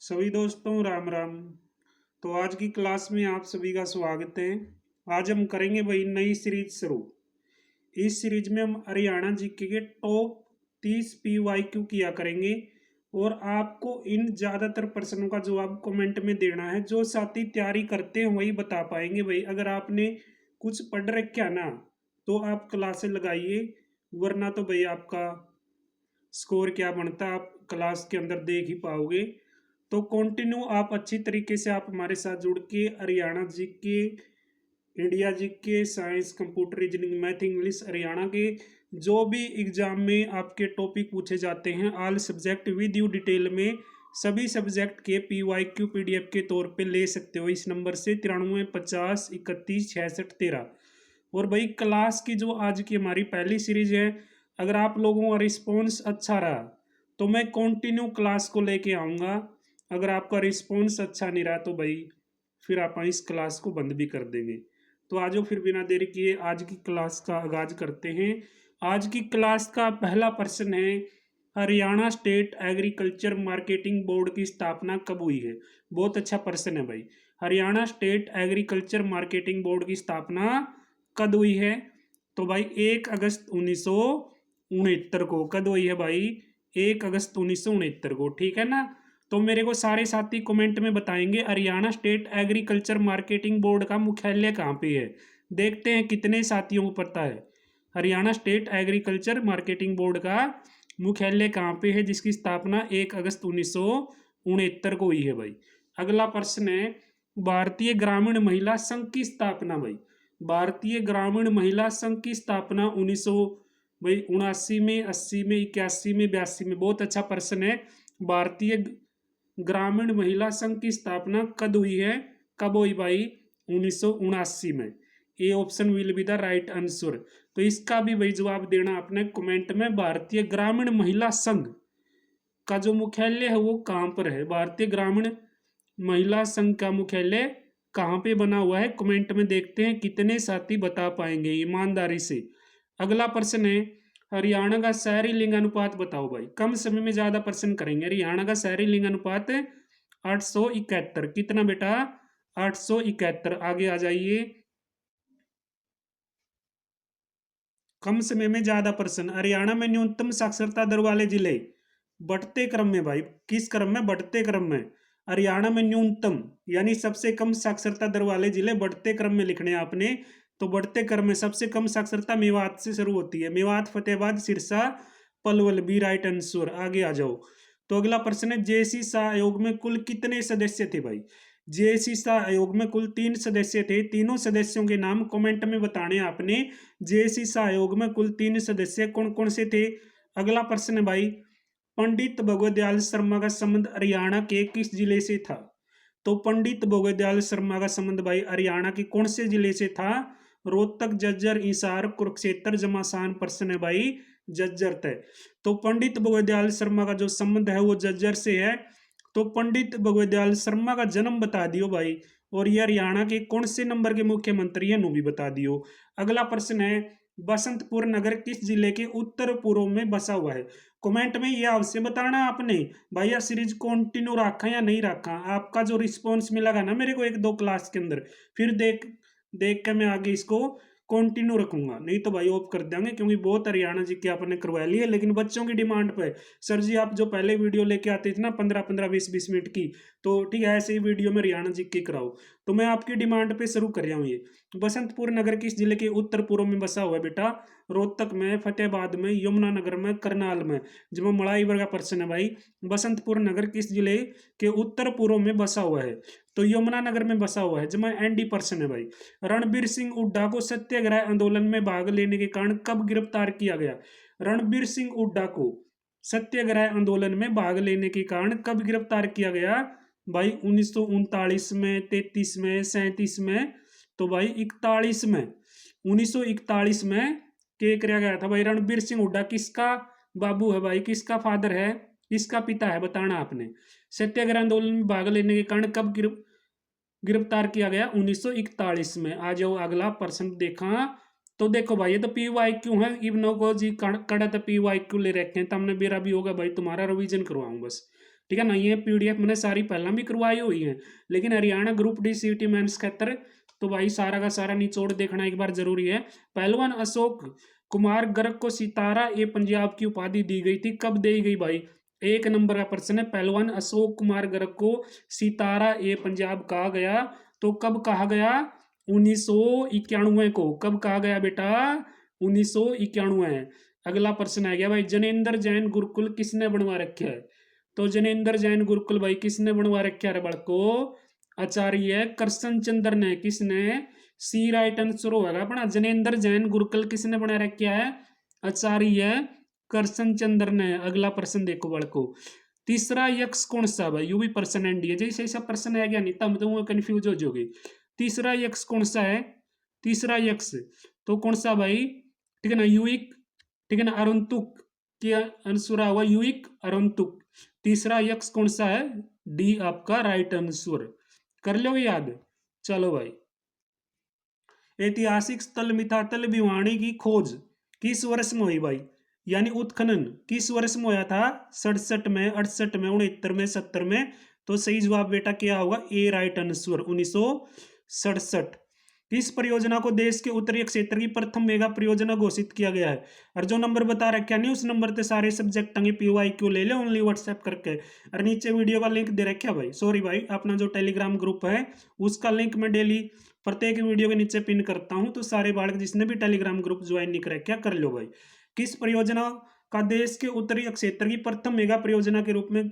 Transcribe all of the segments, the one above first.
सभी दोस्तों राम राम। तो आज की क्लास में आप सभी का स्वागत है। आज हम करेंगे भाई नई सीरीज शुरू। इस सीरीज में हम हरियाणा जीके के टॉप 30 PYQ किया करेंगे और आपको इन ज़्यादातर प्रश्नों का जवाब कमेंट में देना है। जो साथी तैयारी करते हैं वही बता पाएंगे भाई। अगर आपने कुछ पढ़ रखा ना तो आप क्लासें लगाइए, वरना तो भाई आपका स्कोर क्या बनता है आप क्लास के अंदर देख ही पाओगे। तो कंटिन्यू आप अच्छी तरीके से आप हमारे साथ जुड़ के हरियाणा जी के, इंडिया जी के, science, computer, reasoning, math, English, Haryana के जो भी एग्जाम में आपके टॉपिक पूछे जाते हैं all subject with you detail में, सभी सब्जेक्ट के PYQ PDF के तौर पे ले सकते हो इस नंबर से 93 50 31 66 13। और भाई क्लास की जो आज की हमारी पहली सीरीज है, अगर आप लोगों का रिस्पॉन्स अच्छा रहा तो मैं कंटिन्यू क्लास को लेके आऊँगा। अगर आपका रिस्पॉन्स अच्छा नहीं रहा तो भाई फिर आप इस क्लास को बंद भी कर देंगे। तो आज फिर बिना देरी किए आज की क्लास का आगाज करते हैं। आज की क्लास का पहला प्रश्न है, Haryana state agriculture marketing board की स्थापना कब हुई है। बहुत अच्छा प्रश्न है भाई। Haryana state agriculture marketing board की स्थापना कब हुई है? तो भाई 1 अगस्त 1969 को। कब हुई है भाई? 1 अगस्त 1969 को, ठीक है ना। तो मेरे को सारे साथी कमेंट में बताएंगे Haryana state agriculture marketing board का मुख्यालय कहाँ पे है। देखते हैं कितने साथियों को पता है Haryana state agriculture marketing board का मुख्यालय कहाँ पे है, जिसकी स्थापना 1 अगस्त 1969 को हुई है भाई। अगला प्रश्न है, भारतीय ग्रामीण महिला संघ की स्थापना भाई। भारतीय ग्रामीण महिला संघ की स्थापना 1979 में, 80 में, 81 में, 82 में। बहुत अच्छा प्रश्न है। भारतीय ग्रामीण महिला संघ की स्थापना कब हुई है? कब हुई भाई? 1979 में। A option will be the right answer. तो इसका भी भाई जवाब देना आपने कमेंट में। भारतीय ग्रामीण महिला संघ का जो मुख्यालय है वो कहाँ पर है? भारतीय ग्रामीण महिला संघ का मुख्यालय कहाँ पे बना हुआ है? कमेंट में देखते हैं कितने साथी बता पाएंगे ईमानदारी से। अगला प्रश्न है, हरियाणा का शहरी लिंग अनुपात बताओ भाई। कम समय में ज्यादा प्रश्न करेंगे। हरियाणा का शहरी लिंग अनुपात 871। कितना बेटा? 871। आगे आ जाइए। कम समय में ज्यादा प्रश्न, हरियाणा में न्यूनतम साक्षरता दर वाले जिले। बढ़ते क्रम में भाई, किस क्रम में? बढ़ते क्रम में। हरियाणा में न्यूनतम यानी सबसे कम साक्षरता दर वाले जिले बढ़ते क्रम में लिखने आपने। तो बढ़ते क्रम में सबसे कम साक्षरता मेवात से शुरू होती है। Mewat, Fatehabad, Sirsa, Palwal. B right answer. आगे आ जाओ। तो अगला प्रश्न है, जेसी शाह आयोग में कुल कितने सदस्य थे भाई? जेसी शाह आयोग में कुल 3 सदस्य थे। तीनों सदस्यों के नाम कमेंट में बताने आपने। जेसी शाह आयोग में कुल 3 सदस्य कौन कौन से थे? अगला प्रश्न है भाई, पंडित भगवत दयाल शर्मा का संबंध हरियाणा के किस जिले से था? तो पंडित भगवत दयाल शर्मा का संबंध भाई हरियाणा के कौन से जिले से था? रोहतक, जज्जर, हिसार, कुरुक्षेत्र, जमासान। प्रश्न है भाई जज्जर तय। तो पंडित भगवत दयाल शर्मा का जो संबंध है वो जज्जर से है। तो पंडित भगवत दयाल शर्मा का जन्म बता दियो भाई, और ये हरियाणा के कौन से नंबर के मुख्यमंत्री हैं वो भी बता दियो। अगला प्रश्न है, बसंतपुर नगर किस जिले के उत्तर पूर्व में बसा हुआ है? कमेंट में ये आपसे बताना आपने भैया सीरीज कंटिन्यू रखा या नहीं रखा। आपका जो रिस्पॉन्स मिलेगा ना मेरे को 1-2 क्लास के अंदर, फिर देख देख के मैं आगे इसको कंटिन्यू रखूंगा। नहीं तो भाई ऑफ कर देंगे, क्योंकि बहुत हरियाणा जी की आपने करवा ली है। लेकिन बच्चों की डिमांड पे, सर जी आप जो पहले वीडियो लेके आते थे ना 15-15 20-20 मिनट की, तो ठीक है ऐसे ही वीडियो में हरियाणा जी की कराओ। तो मैं आपकी डिमांड पे शुरू कर रहा हूँ ये। बसंतपुर नगर किस जिले के उत्तर पूर्व में बसा हुआ है बेटा? रोहतक में, फतेहाबाद में, यमुनानगर में, करनाल में। जब मलाई वर्ग का प्रश्न है भाई, बसंतपुर नगर किस जिले के उत्तर पूर्व में बसा हुआ है? तो यमुनानगर में बसा हुआ है। जब एनडी प्रश्न है भाई, रणबीर सिंह हुड्डा को सत्याग्रह आंदोलन में भाग लेने के कारण कब गिरफ्तार किया गया? रणबीर सिंह हुड्डा को सत्याग्रह आंदोलन में भाग लेने के कारण कब गिरफ्तार किया गया भाई? 1939 में, 33 में, 37 में। तो भाई 41 में, 1941 में के कराया गया था भाई। रणबीर सिंह हुड्डा किसका बाबू है भाई? किसका फादर है? किसका पिता है? बताना आपने। सत्याग्रह आंदोलन में भाग लेने के कारण कब गिरफ्तार किया गया? 1941 में। आ जाओ अगला प्रश्न देखा तो देखो भाई ये तो पी वाई क्यू है, इब्नो को जी कड़ा तो पी वाई क्यू ले रखे हैं, तमने मेरा भी होगा भाई, तुम्हारा रिवीजन करवाऊं बस, ठीक है ना। ये पीडीएफ मैंने सारी पहला भी करवाई हुई है, लेकिन हरियाणा ग्रुप डी सीटी मेंस खातर तो भाई सारा का सारा निचोड़ देखना एक बार जरूरी है। पहलवान अशोक कुमार गर्ग को सितारा ए पंजाब की उपाधि दी गई थी, कब दी गई भाई? एक नंबर का प्रश्न है। पहलवान अशोक कुमार गर्ग को सितारा ए पंजाब कहा गया, तो कब कहा गया? 1991 को। कब कहा गया बेटा? 1991। अगला प्रश्न आ गया भाई, जनेंद्र जैन गुरुकुल किसने बनवा रखा है? तो जनेंद्र जैन गुरुकुल भाई किसने बनवा रखा है बड़को? आचार्य कृष्ण चंद्र ने। किसने? सी राइट आंसर होगा अपना। जनेंद्र जैन गुरुकुल किसने बना रखा है? आचार्य कृष्ण चंद्र ने। अगला प्रश्न देखो बड़को, तीसरा यक्ष कौन सा भाई? यू भी प्रश्न एनडीए जैसे ऐसा प्रश्न आ गया नहीं तब तो कंफ्यूज हो जाओगे। तीसरा यक्ष कौन सा है? तीसरा यक्ष तो कौन सा भाई? ठीक है ना, यूइक, ठीक है ना, अरुंतुक के आंसर हुआ यूइक अरुंतुक। तीसरा यक्ष कौन सा है? डी आपका राइट आंसर। कर लो याद। चलो भाई, ऐतिहासिक स्थल मिथातल भिवानी की खोज किस वर्ष में हुई भाई? यानी उत्खनन किस वर्ष में होया था? 67 में, 68 में, 69 में, 70 में? तो सही जवाब बेटा क्या होगा? ए राइट आंसर 1967। इस परियोजना को देश के उत्तरी क्षेत्र की प्रथम मेगा परियोजना घोषित किया गया है। और जो नंबर बता रखा नहीं उस नंबर पे सारे सब्जेक्ट अंगे पीवाई क्यू ले ले ओनली व्हाट्सएप करके। और नीचे वीडियो का लिंक दे रखा भाई, सॉरी भाई, अपना जो टेलीग्राम ग्रुप है उसका लिंक मैं डेली प्रत्येक वीडियो के नीचे पिन करता हूं, तो सारे बालक जिसने भी टेलीग्राम ग्रुप ज्वाइन नहीं कर रखा कर लो भाई। किस परियोजना का देश के उत्तरी क्षेत्र की प्रथम मेगा परियोजना के रूप में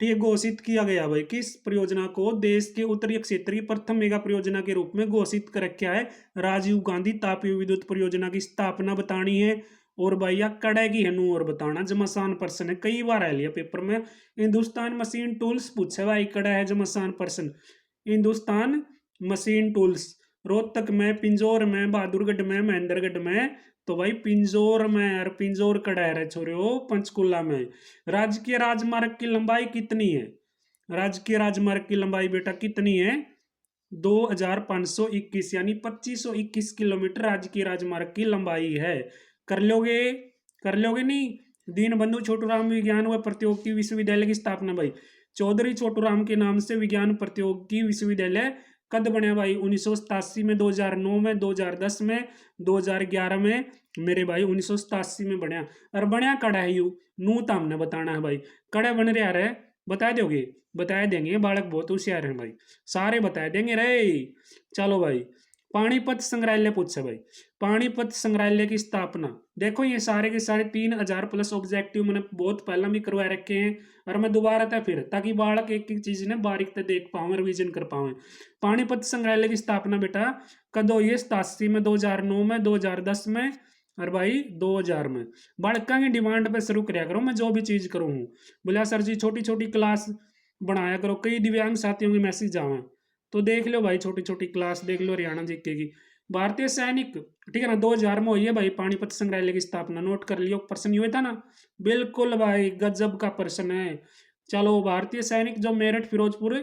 ये घोषित किया गया भाई? किस परियोजना को देश के उत्तरी क्षेत्र की प्रथम मेगा परियोजना के रूप में घोषित कर रखा है? राजीव गांधी तापीय विद्युत परियोजना की स्थापना बतानी है, और भैया कड़े की हनु और बताना। जमासान प्रश्न है, कई बार आ लिया पेपर में। हिंदुस्तान मशीन टूल्स पूछे भाई, कड़ा है जमासान प्रश्न। हिंदुस्तान मशीन टूल्स रोहतक में, पिंजौर में, बहादुरगढ़ में, महेंद्रगढ़ में? तो भाई पिंजौर में, और पिंजौर कड़ा है छोरे पंचकुला में। राजकीय राजमार्ग की लंबाई कितनी है? राजकीय राजमार्ग की लंबाई बेटा कितनी है? 2521 यानी 2521 किलोमीटर राजकीय राजमार्ग की लंबाई है। कर लोगे? कर लोगे नहीं? दीनबंधु छोटूराम विज्ञान व प्रौद्योगिकी विश्वविद्यालय की स्थापना भाई चौधरी छोटूराम के नाम से विज्ञान प्रौद्योगिकी विश्वविद्यालय कद बने भाई? 1987 में, 2009 में, 2010 में, 2011 में? मेरे भाई 1987 में बनया। और बनया कड़ा है यू नू तो हमने बताना है भाई। कड़ा बन रहा है बता दोगे? बता देंगे, बालक बहुत होशियार हैं भाई, सारे बता देंगे रे। चलो भाई, पानीपत संग्रहालय पूछे भाई, पानीपत संग्रहालय की स्थापना। देखो ये सारे के सारे 3000 प्लस ऑब्जेक्टिव मैंने बहुत पहला भी करवा रखे हैं, और मैं दोबारा था फिर, ताकि बालक एक एक चीज ने बारीक से देख पाऊं, रिवीजन कर पाऊं। पानीपत संग्रहालय की स्थापना बेटा कद हुई है? 87 में, 2009 में, 2010 में, और भाई 2000 में। बालका की डिमांड पे शुरू कराया करो, मैं जो भी चीज करूँ। बोला सर जी छोटी छोटी क्लास बनाया करो, कई दिव्यांग साथियों के मैसेज आवे, तो देख लो भाई छोटी छोटी क्लास देख लो हरियाणा जीके की। भारतीय सैनिक, ठीक है ना, 2000 में हुई है भाई पानीपत संग्रहालय की स्थापना, नोट कर लियो। प्रश्न ये था ना, बिल्कुल भाई गजब का प्रश्न है। चलो, भारतीय सैनिक जो मेरठ, फिरोजपुर,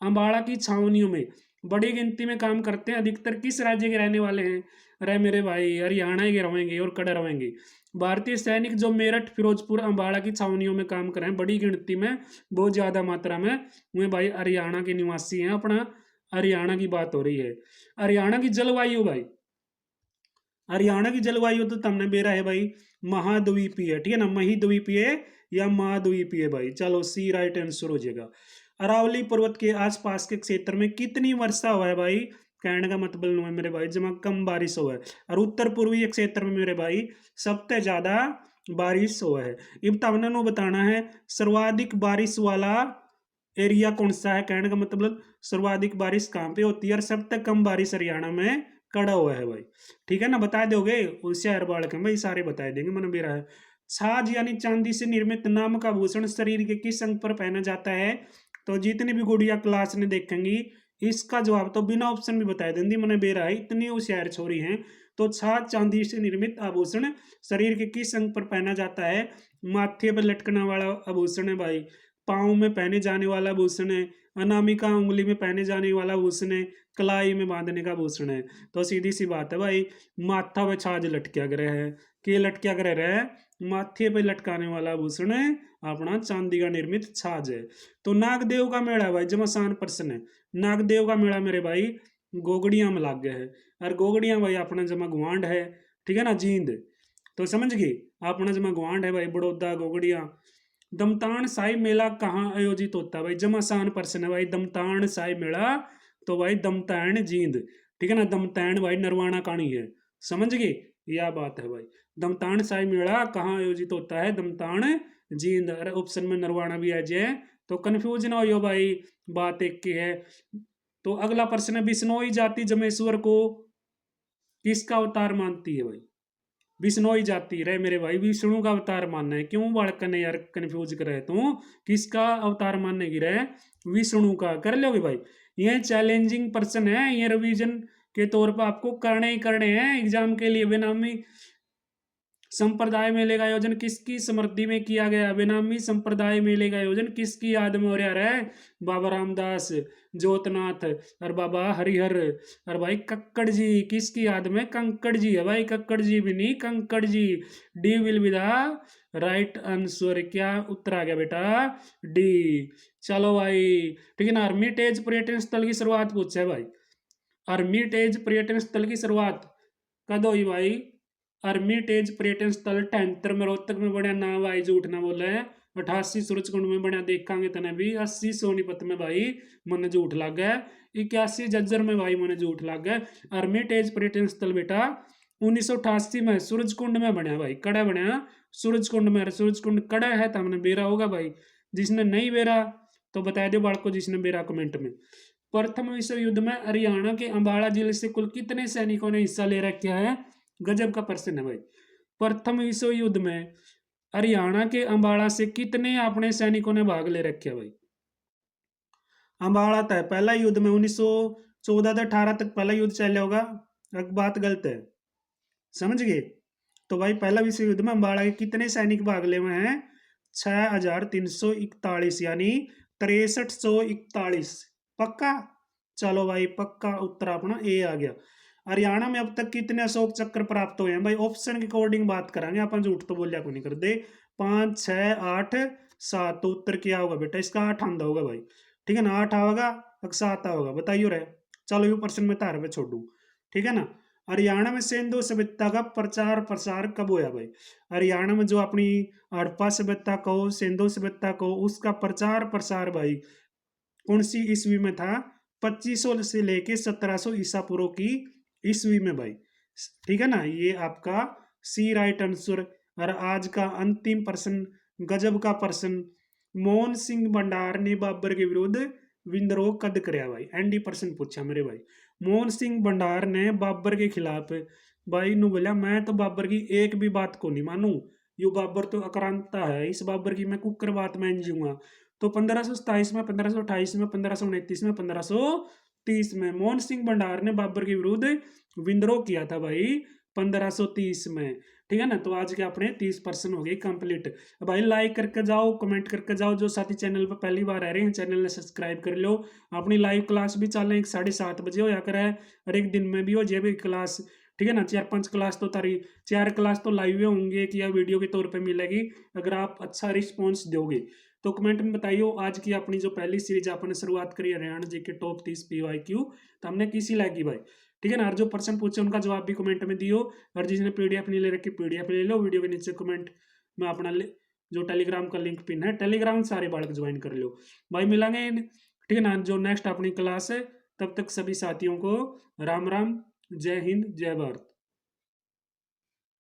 अंबाला की छावनियों में बड़ी गिनती में काम करते हैं, अधिकतर किस राज्य के रहने वाले हैं? अरे मेरे भाई हरियाणा के रहेंगे और कड़े रहेंगे। भारतीय सैनिक जो मेरठ, फिरोजपुर, अंबाला की छावनियों में काम कर रहे हैं बड़ी गिनती में, बहुत ज्यादा मात्रा में, वे भाई हरियाणा के निवासी हैं अपना। हरियाणा की बात हो रही है। हरियाणा की जलवायु भाई, हरियाणा की जलवायु तो तुमने बेरा है भाई महाद्वीपीय, ठीक है ना, महीद्वीपीय या महाद्वीपीय भाई। चलो सी राइट आंसर हो जाएगा। अरावली पर्वत के आसपास के क्षेत्र में कितनी वर्षा हुआ है भाई? कहने का मतलब नहीं है मेरे भाई, जमा कम बारिश हुआ है। और उत्तर पूर्वी क्षेत्र में मेरे भाई सबसे ज्यादा बारिश हुआ है। अब तुमने बताना है सर्वाधिक बारिश वाला एरिया कौन सा है? कहने का मतलब सर्वाधिक बारिश कहाँ पे होती है, और सबसे कम बारिश हरियाणा में कड़ा हुआ है भाई। ठीक है ना, बता दोगे? होशियार बालक है भाई, सारे बता देंगे, मन मेरा है। छाछ यानी चांदी से निर्मित नाम का आभूषण शरीर के किस अंग पर पहना जाता है? तो जितनी भी गुड़िया क्लास ने देखेंगी इसका जवाब तो बिना ऑप्शन भी बता देंगी, मैंने बेरा है, इतनी होशियार छोरी हैं। तो छाछ चांदी से निर्मित आभूषण शरीर के किस अंग पर पहना जाता है? माथे पर लटकने वाला आभूषण है भाई पाँव में पहने जाने वाला भूषण है, अनामिका उंगली में पहने जाने वाला भूषण है, कलाई में बांधने का भूषण है। तो सीधी सी बात है भाई, माथा पे छाज लटकिया ग्रह है, के लटकिया ग्रह रहे, माथे पे लटकाने वाला भूषण है अपना चांदी का निर्मित छाज है। तो नागदेव का मेला भाई जब आसान प्रश्न है, नागदेव का मेला मेरे भाई गोगड़िया में लाग गया है, और गोगड़िया भाई अपना जमा गुआंढ है, ठीक है ना, जींद। तो समझ गए, अपना जमा गुआंढ है भाई बड़ौदा गोगड़िया। दमतान साई मेला कहाँ आयोजित होता है भाई, जमा आसान प्रश्न है भाई, दमतान साई मेला तो भाई दमतान जींद, ठीक है ना, दमतान भाई नरवाना काणी है, समझ गए, यह बात है भाई। दमतान साई मेला कहाँ आयोजित होता है, दमतान जींद, अरे ऑप्शन में नरवाना भी आ जाए तो कंफ्यूज ना हो भाई, बात एक की है। तो अगला प्रश्न है, बिश्नोई जाति जमेश्वर को किसका अवतार मानती है भाई, बिश्नोई जाति रहे मेरे भाई विष्णु का अवतार मानना है, क्यों बालक ने यार कंफ्यूज करे तू, किसका अवतार मानने की रहे, विष्णु का, कर लोगे भाई। ये चैलेंजिंग प्रश्न है, ये रिवीजन के तौर पर आपको करने ही करने हैं एग्जाम के लिए। बेनामी संप्रदाय मेले का आयोजन किसकी समृद्धि में किया गया, बेनामी संप्रदाय मेले का आयोजन किसकी याद में हो रहा है, बाबा रामदास, जोतनाथ और बाबा हरिहर, और भाई कक्कड़ जी किसकी याद में, कंकड़ जी है भाई, कक्कड़ जी भी नहीं कंकड़ जी। D will be the right answer, क्या उत्तर आ गया बेटा, डी। चलो भाई, ठीक है ना। अर्मिटेज पर्यटन स्थल की शुरुआत पूछा है भाई, अर्मिटेज पर्यटन स्थल की शुरुआत कद हुई भाई, अर्मिटेज पर्यटन स्थल 78 में रोहतक में बढ़िया ना भाई, झूठ ना बोले, 88 सूरजकुंड में बढ़िया देखांगे तने भी, 80 सोनीपत में भाई मन झूठ लग गया, 81 जज्जर में भाई मन झूठ लग गया। अर्मिटेज पर्यटन स्थल बेटा 1988 में सूरजकुंड में बनया भाई, कड़ा बनया सूरजकुंड में, सूरजकुंड कड़ा है तो हमने बेरा होगा भाई, जिसने नहीं बेरा तो बता दो बाढ़ को, जिसने बेरा कमेंट में। प्रथम विश्व युद्ध में हरियाणा के अंबाला जिले से कुल कितने सैनिकों ने हिस्सा ले रखा है, गजब का प्रश्न है भाई। प्रथम विश्व युद्ध में हरियाणा के अंबाला से कितने अपने सैनिकों ने भाग ले रखे भाई, अंबाला तक पहला युद्ध में 1914 से 18 तक पहला युद्ध चल होगा, एक बात गलत है, समझ गए। तो भाई पहला विश्व युद्ध में अंबाला के कितने सैनिक भाग ले हुए हैं, 6341 यानी 6341, पक्का। चलो भाई पक्का उत्तर अपना ए आ गया। हरियाणा में अब तक कितने अशोक चक्र प्राप्त हुए हैं भाई, ऑप्शन के अकॉर्डिंग बात करेंगे अपन, झूठ तो बोलिया को नहीं कर दे। 5, 6, 8, 7, तो उत्तर क्या होगा बेटा इसका, 8 आंदा होगा भाई, ठीक है ना, 8 होगा 7 होगा, बताइए रहे। चलो ये प्रश्न में तार पे छोड़ू, ठीक है ना। हरियाणा में सिंधु सभ्यता का प्रचार प्रसार कब हुआ भाई, हरियाणा में जो अपनी हड़प्पा सभ्यता कहो, सिंधु सभ्यता कहो, उसका प्रचार प्रसार भाई कौन सी ईस्वी में था, 2500 से लेके 1700 ईसा पूर्व की ईस्वी में भाई, ठीक है ना। ये आपका सी राइट आंसर। और आज का अंतिम प्रश्न, गजब का प्रश्न, मोहन सिंह भंडार ने बाबर के विरुद्ध विद्रोह कद कराया भाई, एनडी प्रश्न पूछा मेरे भाई। मोहन सिंह भंडार ने बाबर के खिलाफ भाई नु बोला, मैं तो बाबर की एक भी बात को नहीं मानू, यो बाबर तो आक्रांता है, इस बाबर की मैं कुकर बात मान जाऊंगा। तो 1527 में, 1528 में, 1529 में, 1530 में मोहन सिंह भंडार ने बाबर के विरुद्ध विद्रोह किया था भाई 1530 में, ठीक है ना। तो आज के अपने 30% हो गए कंप्लीट। भाई लाइक करके जाओ, कमेंट करके जाओ, जो साथी चैनल पर पहली बार आ रहे हैं चैनल ने सब्सक्राइब कर लो। अपनी लाइव क्लास भी चल रही है, 7:30 बजे हो या करे, और एक दिन में भी हो जाए क्लास, ठीक है ना। 4-5 क्लास तो तारी 4 क्लास तो लाइव होंगे कि या वीडियो के तौर पे मिलेगी, अगर आप अच्छा रिस्पॉन्स दोगे तो कमेंट में बताइए। आज की अपनी जो पहली सीरीज आपने शुरुआत करी हरियाणा जी के टॉप 30 PYQ, तो हमने किसी लगी भाई, ठीक है ना। और जो प्रश्न पूछे उनका जवाब भी कमेंट में दियो, और जिसने PDF नहीं ले रखी PDF ले लो, वीडियो के नीचे कमेंट में अपना जो टेलीग्राम का लिंक पिन है, टेलीग्राम सारे बालक ज्वाइन कर लो भाई। मिलेंगे ठीक है ना जो नेक्स्ट अपनी क्लास है, तब तक सभी साथियों को राम राम, जय हिंद, जय भारत।